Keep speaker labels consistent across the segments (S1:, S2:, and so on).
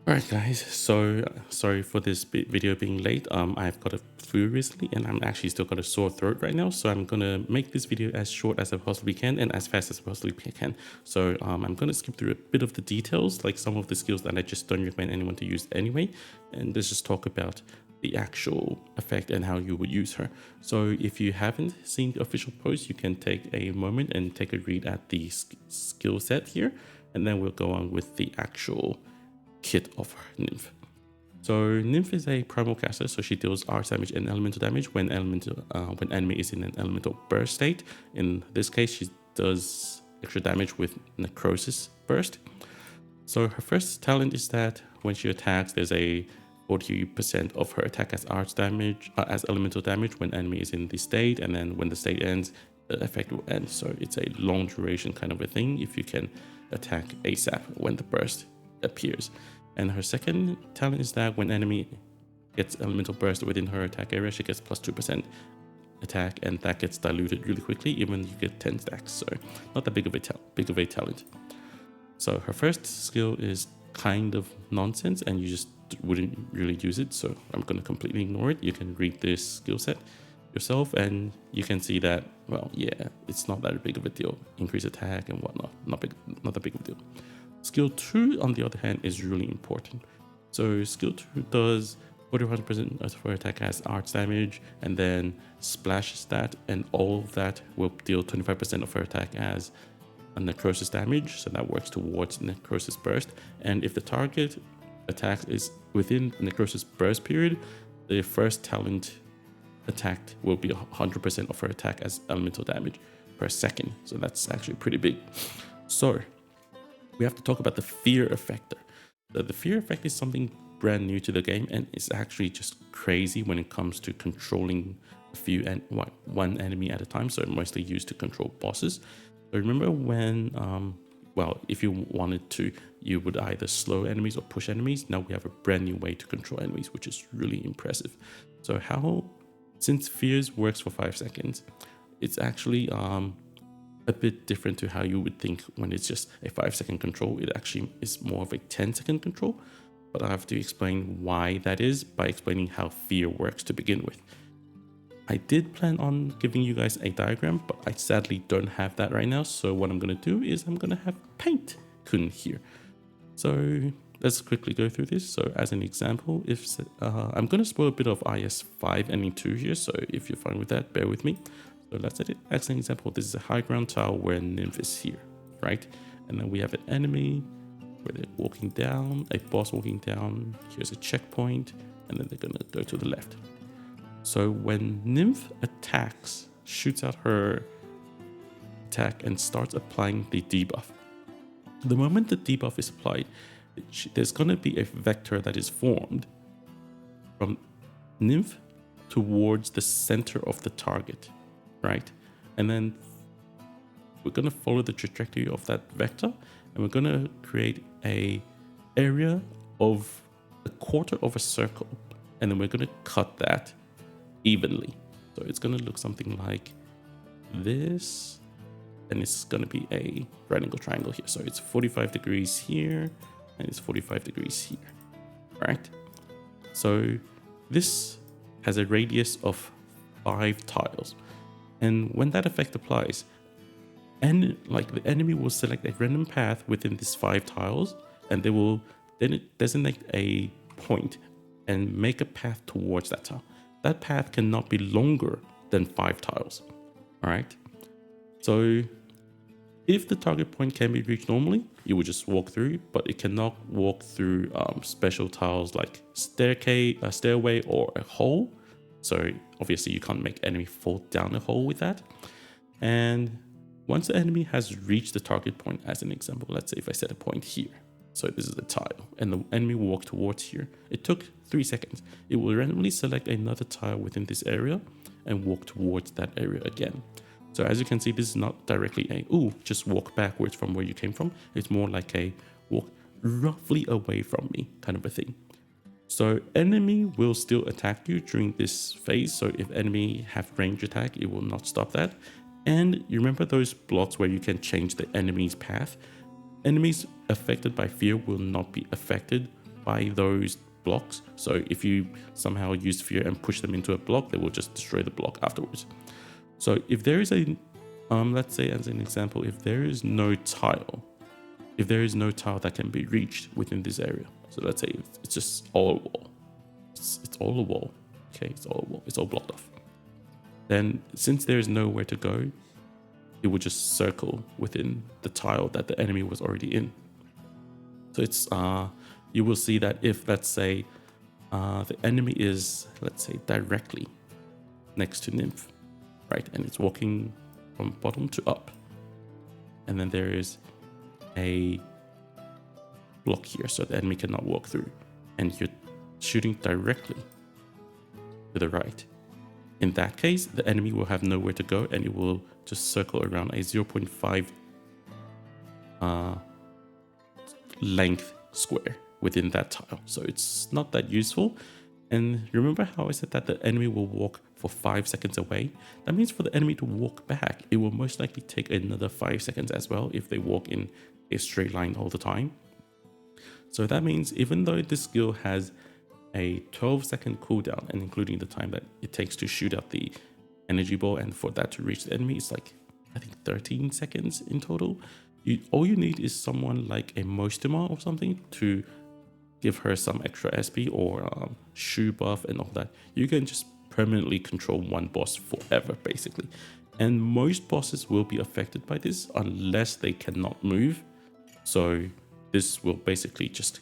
S1: Alright guys, so sorry for this video being late. I've got a flu recently and I'm actually still got a sore throat right now. So I'm gonna make this video as short as I possibly can and as fast as I possibly can. So I'm gonna skip through a bit of the details, like some of the skills that I just don't recommend anyone to use anyway. And let's just talk about the actual effect and how you would use her. So if you haven't seen the official post, you can take a moment and take a read at the skill set here. And then we'll go on with the actual kit of Nymph. So Nymph is a primal caster, so she deals arts damage and elemental damage when enemy is in an elemental burst state. In this case, she does extra damage with necrosis burst. So her first talent is that when she attacks, there's a 40% of her attack as arts damage, as elemental damage when enemy is in the state, and then when the state ends, the effect will end. So it's a long duration kind of a thing if you can attack ASAP when the burst appears. And her second talent is that when enemy gets elemental burst within her attack area, she gets plus 2% attack, and that gets diluted really quickly, even you get 10 stacks. So not that big of a talent. So her first skill is kind of nonsense, and you just wouldn't really use it. So I'm going to completely ignore it. You can read this skill set yourself, and you can see that, well, yeah, it's not that big of a deal. Increase attack and whatnot, not that big of a deal. Skill 2, on the other hand, is really important. So skill 2 does 41% of her attack as arts damage, and then splashes that, and all of that will deal 25% of her attack as a necrosis damage. So that works towards necrosis burst. And if the target attack is within necrosis burst period, the first talent attacked will be 100% of her attack as elemental damage per second. So that's actually pretty big. So we have to talk about the fear effector. So the fear effect is something brand new to the game, and it's actually just crazy when it comes to controlling a few and one enemy at a time. So mostly used to control bosses. So remember when, well, if you wanted to, you would either slow enemies or push enemies. Now we have a brand new way to control enemies, which is really impressive. So since fears works for 5 seconds, it's actually a bit different to how you would think when it's just a 5-second control. It actually is more of a 10-second control, but I have to explain why that is by explaining how fear works to begin with. I did plan on giving you guys a diagram, but I sadly don't have that right now. So what I'm going to do is I'm going to have Paint Kun here. So let's quickly go through this. So as an example, if I'm going to spoil a bit of IS5 ending 2 here, so if you're fine with that, bear with me. So let's say, as an example, this is a high ground tile where Nymph is here, right? And then we have an enemy where they're walking down, a boss walking down. Here's a checkpoint, and then they're gonna go to the left. So when Nymph attacks, shoots out her attack and starts applying the debuff. The moment the debuff is applied, there's gonna be a vector that is formed from Nymph towards the center of the target. Right, and then we're going to follow the trajectory of that vector, and we're going to create a area of a quarter of a circle, and then we're going to cut that evenly. So it's going to look something like this, and it's going to be a right angle triangle here. So it's 45 degrees here, and it's 45 degrees here, right? So this has a radius of 5 tiles. And when that effect applies, and like the enemy will select a random path within these 5 tiles, and they will then designate a point and make a path towards that tile. That path cannot be longer than 5 tiles. All right. So if the target point can be reached normally, you would just walk through, but it cannot walk through special tiles like a stairway, or a hole. So obviously you can't make enemy fall down a hole with that. And once the enemy has reached the target point, as an example, let's say if I set a point here. So this is the tile, and the enemy will walk towards here. It took 3 seconds. It will randomly select another tile within this area and walk towards that area again. So as you can see, this is not directly just walk backwards from where you came from. It's more like a walk roughly away from me kind of a thing. So enemy will still attack you during this phase. So if enemy have range attack, it will not stop that. And you remember those blocks where you can change the enemy's path? Enemies affected by fear will not be affected by those blocks. So if you somehow use fear and push them into a block, they will just destroy the block afterwards. So if there is a, let's say as an example, if there is no tile that can be reached within this area. So let's say it's just all a wall. It's all a wall. Okay, it's all a wall. It's all blocked off. Then since there is nowhere to go, it would just circle within the tile that the enemy was already in. So it's you will see that if, let's say, the enemy is, let's say, directly next to Nymph, right, and it's walking from bottom to up, and then there is a block here, so the enemy cannot walk through, and you're shooting directly to the right. In that case, the enemy will have nowhere to go, and it will just circle around a 0.5 length square within that tile. So it's not that useful. And remember how I said that the enemy will walk for 5 seconds away? That means for the enemy to walk back, it will most likely take another 5 seconds as well if they walk in a straight line all the time. So that means even though this skill has a 12-second cooldown, and including the time that it takes to shoot out the energy ball and for that to reach the enemy, it's like, I think 13 seconds in total. All you need is someone like a Mostima or something to give her some extra SP or shoe buff and all that. You can just permanently control one boss forever, basically. And most bosses will be affected by this unless they cannot move. So this will basically just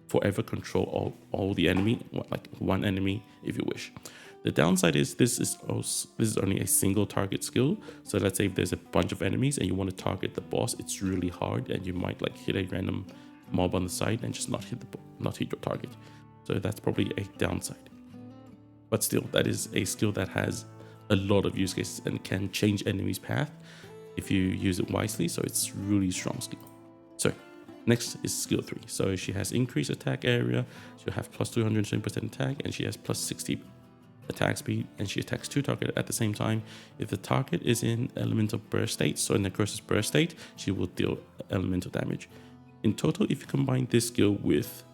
S1: forever control all the enemy, like one enemy if you wish. The downside is this is only a single target skill. So let's say if there's a bunch of enemies and you want to target the boss, it's really hard, and you might like hit a random mob on the side and just not hit your target. So that's probably a downside. But still, that is a skill that has a lot of use cases and can change enemies' path if you use it wisely. So it's really strong skill. So next is skill 3. So she has increased attack area, she'll have plus 220% attack, and she has plus 60 attack speed, and she attacks 2 targets at the same time. If the target is in elemental burst state, so in necrosis burst state, she will deal elemental damage. In total, if you combine this skill with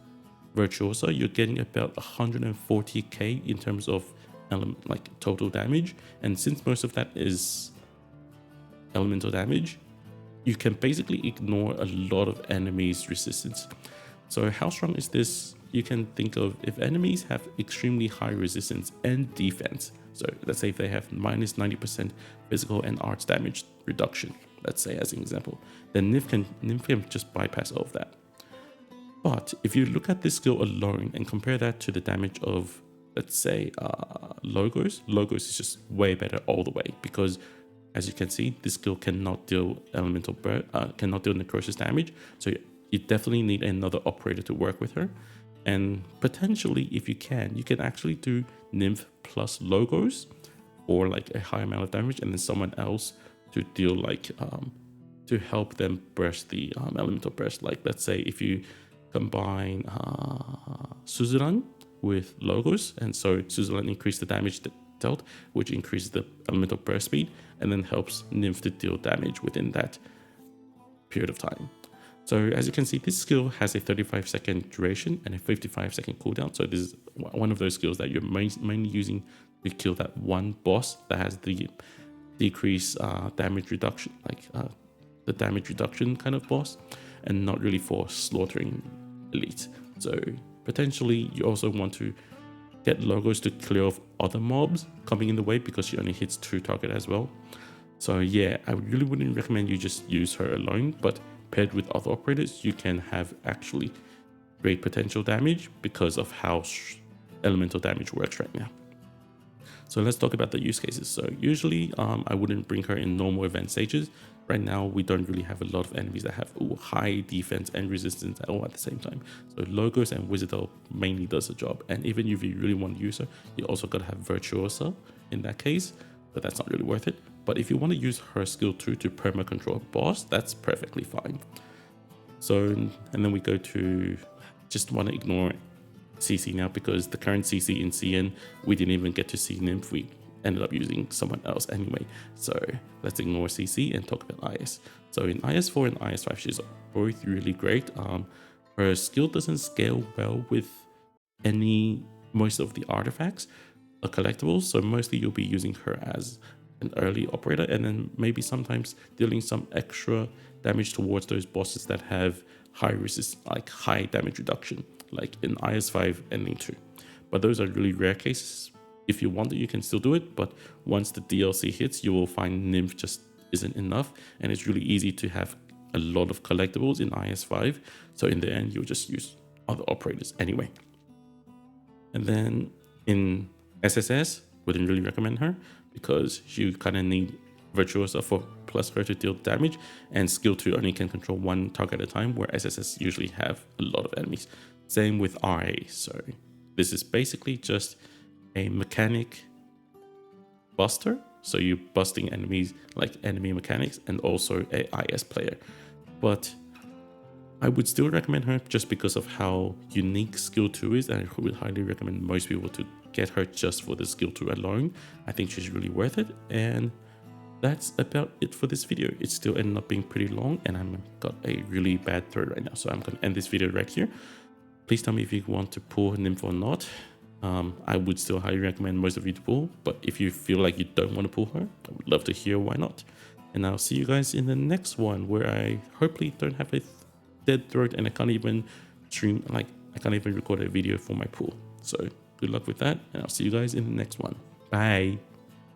S1: Virtuosa, you're getting about 140k in terms of total damage. And since most of that is elemental damage, you can basically ignore a lot of enemies' resistance. So how strong is this? You can think of if enemies have extremely high resistance and defense. So let's say if they have minus 90% physical and arts damage reduction, let's say as an example, then Nymph can just bypass all of that. But if you look at this skill alone and compare that to the damage of, let's say, Logos is just way better all the way, because as you can see, this skill cannot deal cannot deal necrosis damage. So you definitely need another operator to work with her. And potentially, if you can actually do Nymph plus Logos or like a high amount of damage, and then someone else to deal like to help them burst the elemental burst. Like let's say if you combine Suzuran with Logos, and so Suzuran increases the damage dealt, which increases the elemental burst speed, and then helps Nymph to deal damage within that period of time. So as you can see, this skill has a 35-second duration and a 55-second cooldown. So this is one of those skills that you're mainly using to kill that one boss that has the decreased damage reduction, like the damage reduction kind of boss, and not really for slaughtering elites. So potentially you also want to get Logos to clear off other mobs coming in the way, because she only hits 2 targets as well. So yeah, I really wouldn't recommend you just use her alone, but paired with other operators, you can have actually great potential damage because of how elemental damage works right now. So let's talk about the use cases. So usually I wouldn't bring her in normal event stages. Right now, we don't really have a lot of enemies that have high defense and resistance all at the same time. So Logos and Wizardel mainly does the job. And even if you really want to use her, you also got to have Virtuosa in that case, but that's not really worth it. But if you want to use her skill 2 to perma control a boss, that's perfectly fine. So, and then we go to, just want to ignore CC now, because the current CC in CN, we didn't even get to see Nymph. We ended up using someone else anyway. So let's ignore CC and talk about IS. So in IS4 and IS5, she's both really great. her skill doesn't scale well with most of the artifacts or collectibles, so mostly you'll be using her as an early operator, and then maybe sometimes dealing some extra damage towards those bosses that have high resist, like high damage reduction, like in IS5 ending 2. But those are really rare cases. If you want it, you can still do it, but once the DLC hits, you will find Nymph just isn't enough, and it's really easy to have a lot of collectibles in IS5, so in the end you'll just use other operators anyway. And then in SSS, wouldn't really recommend her because you kind of need Virtuosa for plus her to deal damage, and skill 2 only can control one target at a time, where SSS usually have a lot of enemies. Same with RA, so this is basically just a mechanic buster, so you're busting enemies like enemy mechanics, and also a IS player. But I would still recommend her just because of how unique skill 2 is, and I would highly recommend most people to get her just for the skill 2 alone. I think she's really worth it, and that's about it for this video. It still ended up being pretty long, and I'm got a really bad throat right now, so I'm gonna end this video right here. Please tell me if you want to pull Nymph or not. I would still highly recommend most of you to pull, but if you feel like you don't want to pull her, I would love to hear why not. And I'll see you guys in the next one, where I hopefully don't have a dead throat and I can't even stream, like I can't even record a video for my pool. So good luck with that, and I'll see you guys in the next one. Bye.